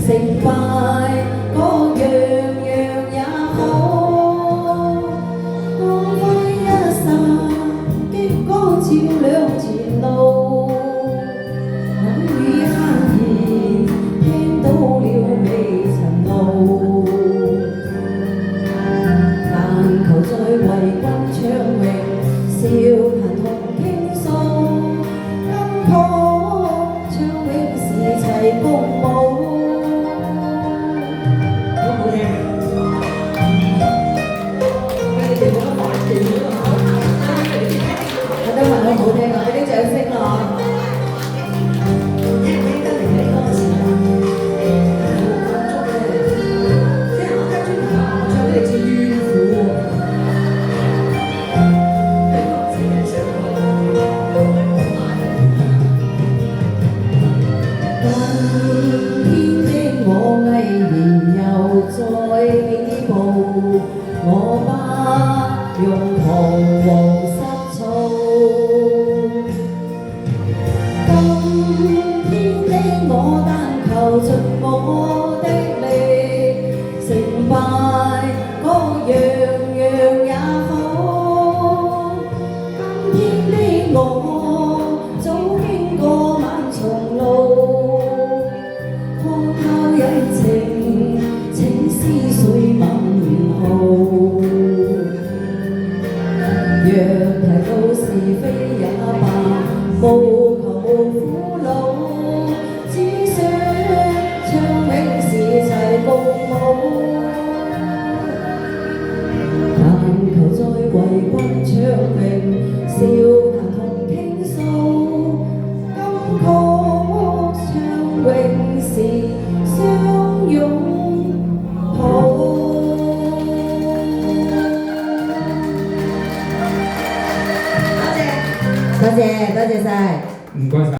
成敗各樣樣也好，光輝一剎，激光照亮前路。冷雨酣然，聽到了未曾路，但求再為君唱榮，笑談同傾訴。金曲唱永是齊共舞。覺得問我好聽啊，俾啲掌聲啊！聽唔聽得明你歌詞啊？即係我跟住我唱嚟自怨婦喎。今天的我毅然又再起步，我不用彷徨失措。今天的我但求盡我的力，成敗各樣樣也好。今天的我早經過萬重路，看透人情，請思緒問號。若提到是非也罷，無求無苦惱，只想唱永是齊共舞。但求再為君唱榮，笑談同傾訴。金曲唱永是相擁抱。多謝晒。唔該晒。